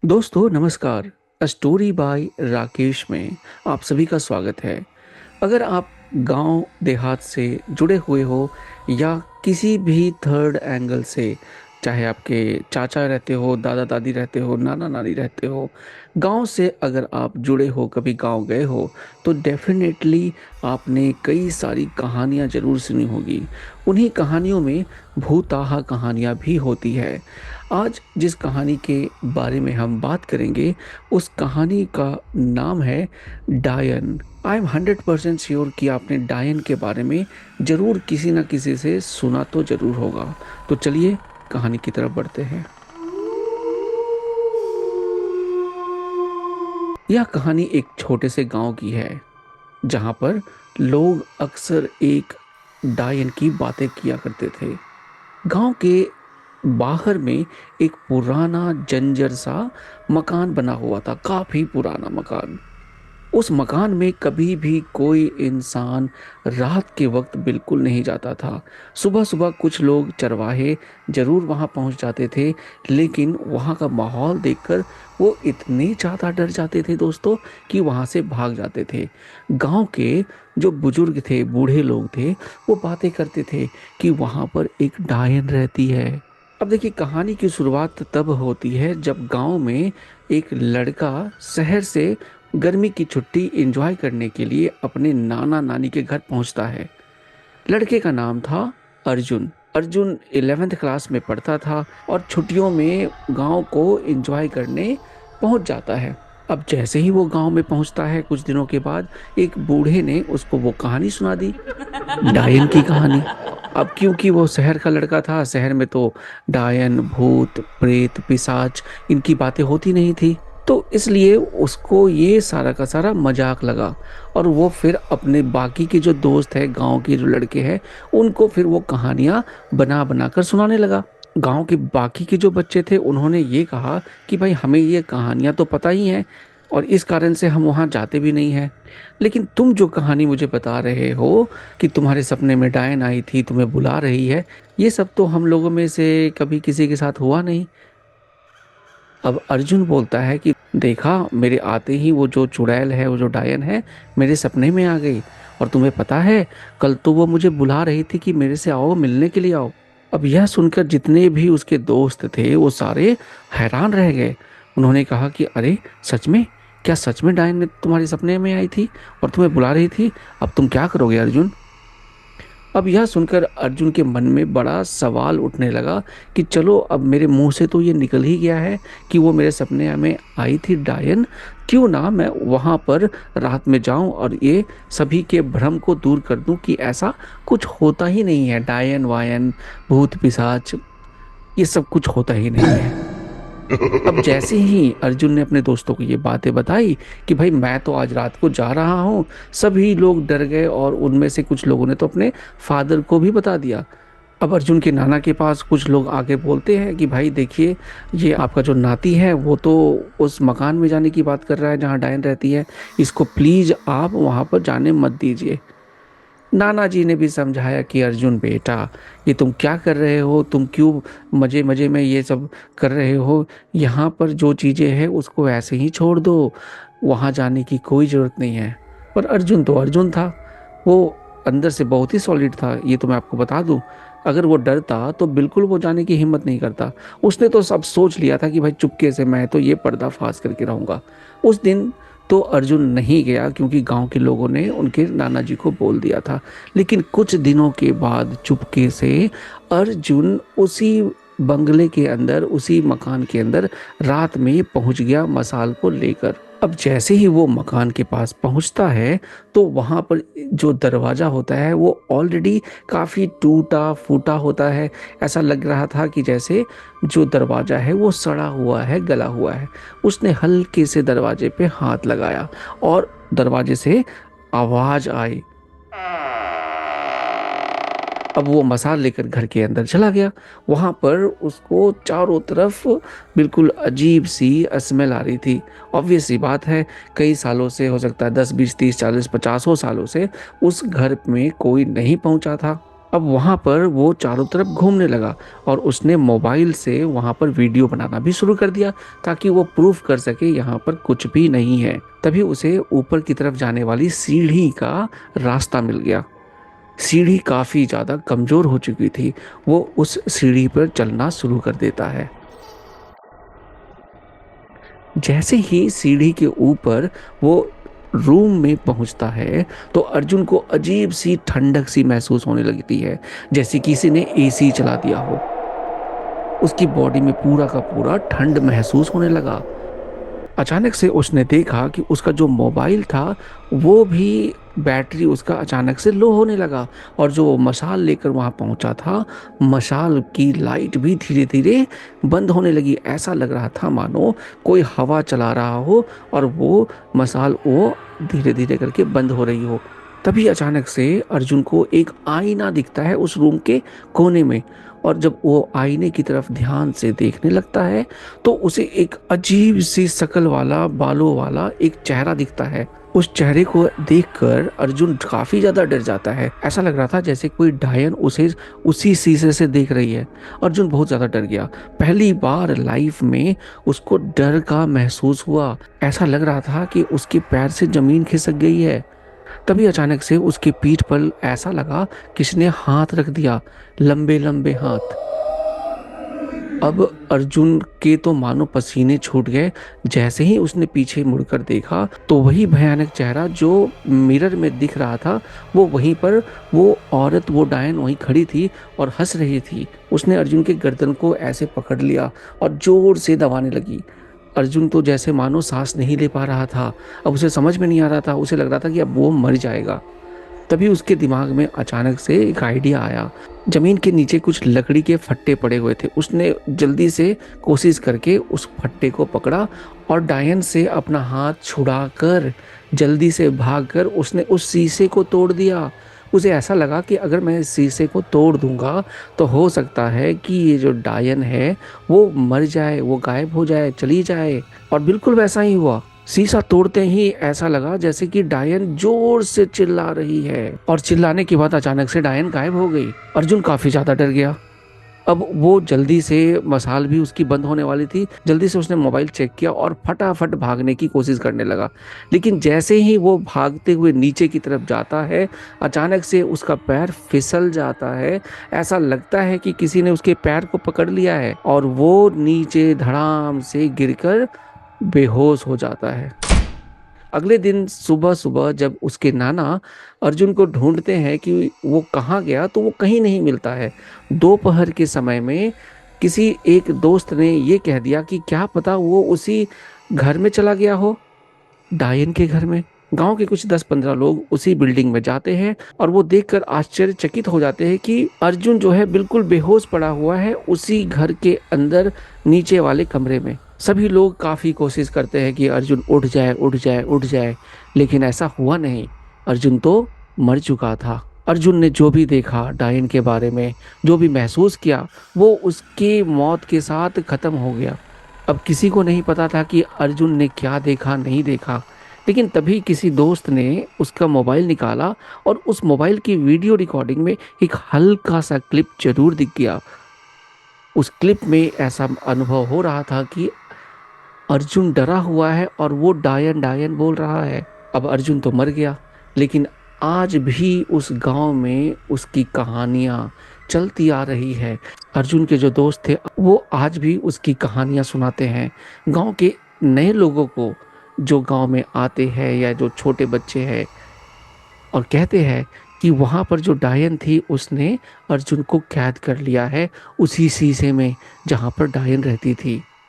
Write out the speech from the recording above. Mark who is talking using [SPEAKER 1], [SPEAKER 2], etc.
[SPEAKER 1] दोस्तों नमस्कार। Story by Rakesh में आप सभी का स्वागत है। अगर आप गांव देहात से जुड़े हुए हो या किसी भी थर्ड एंगल से, चाहे आपके चाचा रहते हो, दादा दादी रहते हो, नाना नानी रहते हो, गांव से अगर आप जुड़े हो, कभी गांव गए हो, तो डेफिनेटली आपने कई सारी कहानियां जरूर सुनी होगी। उन्हीं कहानियों में भूताहा कहानियां भी होती है। आज जिस कहानी के बारे में हम बात करेंगे, उस कहानी का नाम है डायन। आई एम 100% श्योर कि आपने डायन के बारे में जरूर किसी न किसी से सुना तो जरूर होगा। तो चलिए कहानी की तरफ बढ़ते हैं। यह कहानी एक छोटे से गांव की है, जहां पर लोग अक्सर एक डायन की बातें किया करते थे। गांव के बाहर में एक पुराना जंजर सा मकान बना हुआ था, काफी पुराना मकान। उस मकान में कभी भी कोई इंसान रात के वक्त बिल्कुल नहीं जाता था। सुबह सुबह कुछ लोग चरवाहे जरूर वहां पहुंच जाते थे, लेकिन वहां का माहौल देखकर वो इतने ज़्यादा डर जाते थे दोस्तों कि वहां से भाग जाते थे। गांव के जो बुजुर्ग थे, बूढ़े लोग थे, वो बातें करते थे कि वहां पर एक डायन रहती है। अब देखिए, कहानी की शुरुआत तब होती है जब गांव में एक लड़का शहर से गर्मी की छुट्टी एंजॉय करने के लिए अपने नाना नानी के घर पहुंचता है। लड़के का नाम था अर्जुन। अर्जुन 11th क्लास में पढ़ता था और छुट्टियों में गांव को एंजॉय करने पहुंच जाता है। अब जैसे ही वो गांव में पहुंचता है, कुछ दिनों के बाद एक बूढ़े ने उसको वो कहानी सुना दी, डायन की कहानी। अब क्योंकि वो शहर का लड़का था, शहर में तो डायन, भूत, प्रेत, पिशाच इनकी बातें होती नहीं थी, तो इसलिए उसको ये सारा का सारा मजाक लगा। और वो फिर अपने बाकी के जो दोस्त है, गांव के जो लड़के हैं, उनको फिर वो कहानियां बना बना कर सुनाने लगा। गांव के बाकी के जो बच्चे थे, उन्होंने ये कहा कि भाई हमें ये कहानियां तो पता ही हैं और इस कारण से हम वहां जाते भी नहीं हैं। लेकिन तुम जो कहानी मुझे बता रहे हो कि तुम्हारे सपने में डायन आई थी, तुम्हें बुला रही है, ये सब तो हम लोगों में से कभी किसी के साथ हुआ नहीं। अब अर्जुन बोलता है कि देखा, मेरे आते ही वो जो चुड़ैल है, वो जो डायन है, मेरे सपने में आ गई। और तुम्हें पता है, कल तो वो मुझे बुला रही थी कि मेरे से आओ, मिलने के लिए आओ। अब यह सुनकर जितने भी उसके दोस्त थे वो सारे हैरान रह गए। उन्होंने कहा कि अरे सच में, क्या सच में डायन ने तुम्हारे सपने में आई थी और तुम्हें बुला रही थी? अब तुम क्या करोगे अर्जुन? अब यह सुनकर अर्जुन के मन में बड़ा सवाल उठने लगा कि चलो, अब मेरे मुंह से तो ये निकल ही गया है कि वो मेरे सपने में आई थी डायन, क्यों ना मैं वहां पर रात में जाऊं और ये सभी के भ्रम को दूर कर दूं कि ऐसा कुछ होता ही नहीं है, डायन वायन, भूत पिशाच, ये सब कुछ होता ही नहीं है। अब जैसे ही अर्जुन ने अपने दोस्तों को ये बातें बताई कि भाई मैं तो आज रात को जा रहा हूँ, सभी लोग डर गए और उनमें से कुछ लोगों ने तो अपने फादर को भी बता दिया। अब अर्जुन के नाना के पास कुछ लोग आके बोलते हैं कि भाई देखिए, ये आपका जो नाती है वो तो उस मकान में जाने की बात कर रहा है जहाँ डायन रहती है, इसको प्लीज आप वहां पर जाने मत दीजिए। नाना जी ने भी समझाया कि अर्जुन बेटा, ये तुम क्या कर रहे हो, तुम क्यों मजे मजे में ये सब कर रहे हो? यहाँ पर जो चीजें हैं उसको ऐसे ही छोड़ दो, वहां जाने की कोई जरूरत नहीं है। पर अर्जुन तो अर्जुन था, वो अंदर से बहुत ही सॉलिड था, ये तो मैं आपको बता दूं। अगर वो डरता तो बिल्कुल वो जाने की हिम्मत नहीं करता। उसने तो सब सोच लिया था कि भाई चुपके से मैं तो ये पर्दाफाश करके रहूंगा। उस दिन तो अर्जुन नहीं गया क्योंकि गांव के लोगों ने उनके नाना जी को बोल दिया था। लेकिन कुछ दिनों के बाद चुपके से अर्जुन उसी बंगले के अंदर, उसी मकान के अंदर रात में पहुंच गया मसाल को लेकर। अब जैसे ही वो मकान के पास पहुंचता है, तो वहां पर जो दरवाजा होता है वो ऑलरेडी काफी टूटा फूटा होता है। ऐसा लग रहा था कि जैसे जो दरवाजा है वो सड़ा हुआ है, गला हुआ है। उसने हल्के से दरवाजे पे हाथ लगाया और दरवाजे से आवाज आई। अब वो मसाल लेकर घर के अंदर चला गया। वहां पर उसको चारों तरफ बिल्कुल अजीब सी स्मेल आ रही थी। ऑब्वियस सी बात है, कई सालों से, हो सकता है 10 20 30 40 50 सालों से उस घर में कोई नहीं पहुंचा था। अब वहाँ पर वो चारों तरफ घूमने लगा और उसने मोबाइल से वहाँ पर वीडियो बनाना भी शुरू कर दिया ताकि वो प्रूफ कर सके यहाँ पर कुछ भी नहीं है। तभी उसे ऊपर की तरफ जाने वाली सीढ़ी का रास्ता मिल गया। सीढ़ी काफी ज्यादा कमजोर हो चुकी थी। वो उस सीढ़ी पर चलना शुरू कर देता है। जैसे ही सीढ़ी के ऊपर वो रूम में पहुंचता है तो अर्जुन को अजीब सी ठंडक सी महसूस होने लगती है, जैसे किसी ने एसी चला दिया हो। उसकी बॉडी में पूरा का पूरा ठंड महसूस होने लगा। अचानक से उसने देखा कि उसका जो मोबाइल था वो भी बैटरी उसका अचानक से लो होने लगा और जो वो मशाल लेकर वहां पहुंचा था, मशाल की लाइट भी धीरे धीरे बंद होने लगी। ऐसा लग रहा था मानो कोई हवा चला रहा हो और वो मशाल वो धीरे धीरे करके बंद हो रही हो। तभी अचानक से अर्जुन को एक आईना दिखता है उस रूम के कोने में, और जब वो आईने की तरफ ध्यान से देखने लगता है तो उसे एक अजीब सी शक्ल वाला बालों वाला एक चेहरा दिखता है। उस चेहरे को देखकर अर्जुन काफी ज्यादा डर जाता है। ऐसा लग रहा था जैसे कोई डायन उसे उसी शीशे से देख रही है। अर्जुन बहुत ज्यादा डर गया। पहली बार लाइफ में उसको डर का महसूस हुआ। ऐसा लग रहा था कि उसके पैर से जमीन खिसक गई है। तभी अचानक से उसकी पीठ पर ऐसा लगा किसी ने हाथ रख दिया, लंबे लंबे हाथ। अब अर्जुन के तो मानो पसीने छूट गए। जैसे ही उसने पीछे मुड़कर देखा तो वही भयानक चेहरा जो मिरर में दिख रहा था, वो वहीं पर वो औरत, वो डायन वहीं खड़ी थी और हंस रही थी। उसने अर्जुन के गर्दन को ऐसे पकड़ लिया और जोर से दबाने लगी। अर्जुन तो जैसे मानो सांस नहीं ले पा रहा था। अब उसे समझ में नहीं आ रहा था, उसे लग रहा था कि अब वो मर जाएगा। तभी उसके दिमाग में अचानक से एक आइडिया आया। जमीन के नीचे कुछ लकड़ी के फट्टे पड़े हुए थे। उसने जल्दी से कोशिश करके उस फट्टे को पकड़ा और डायन से अपना हाथ छुड़ाकर जल्दी से भागकर उसने उस शीशे को तोड़ दिया। उसे ऐसा लगा कि अगर मैं इस शीशे को तोड़ दूंगा तो हो सकता है कि ये जो डायन है वो मर जाए, वो गायब हो जाए, चली जाए। और बिल्कुल वैसा ही हुआ। शीशा तोड़ते ही ऐसा लगा जैसे कि डायन जोर से चिल्ला रही है, और चिल्लाने के बाद अचानक से डायन गायब हो गई। अर्जुन काफी ज्यादा डर गया। अब वो जल्दी से, मसाल भी उसकी बंद होने वाली थी, जल्दी से उसने मोबाइल चेक किया और फटाफट भागने की कोशिश करने लगा। लेकिन जैसे ही वो भागते हुए नीचे की तरफ जाता है, अचानक से उसका पैर फिसल जाता है। ऐसा लगता है कि किसी ने उसके पैर को पकड़ लिया है और वो नीचे धड़ाम से गिरकर बेहोश हो जाता है। अगले दिन सुबह सुबह जब उसके नाना अर्जुन को ढूंढते हैं कि वो कहाँ गया, तो वो कहीं नहीं मिलता है। दोपहर के समय में किसी एक दोस्त ने ये कह दिया कि क्या पता वो उसी घर में चला गया हो, डायन के घर में। गांव के कुछ 10-15 लोग उसी बिल्डिंग में जाते हैं और वो देखकर आश्चर्यचकित हो जाते हैं कि अर्जुन जो है बिल्कुल बेहोश पड़ा हुआ है उसी घर के अंदर नीचे वाले कमरे में। सभी लोग काफी कोशिश करते हैं कि अर्जुन उठ जाए, उठ जाए, उठ जाए, लेकिन ऐसा हुआ नहीं। अर्जुन तो मर चुका था। अर्जुन ने जो भी देखा डायन के बारे में, जो भी महसूस किया, वो उसकी मौत के साथ खत्म हो गया। अब किसी को नहीं पता था कि अर्जुन ने क्या देखा, नहीं देखा। लेकिन तभी किसी दोस्त ने उसका मोबाइल निकाला और उस मोबाइल की वीडियो रिकॉर्डिंग में एक हल्का सा क्लिप जरूर दिख गया। उस क्लिप में ऐसा अनुभव हो रहा था कि अर्जुन डरा हुआ है और वो डायन डायन बोल रहा है। अब अर्जुन तो मर गया, लेकिन आज भी उस गांव में उसकी कहानियां चलती आ रही है। अर्जुन के जो दोस्त थे वो आज भी उसकी कहानियां सुनाते हैं गांव के नए लोगों को, जो गांव में आते हैं या जो छोटे बच्चे हैं, और कहते हैं कि वहां पर जो डायन थी उसने अर्जुन को कैद कर लिया है उसी शीशे में जहां पर डायन रहती थी।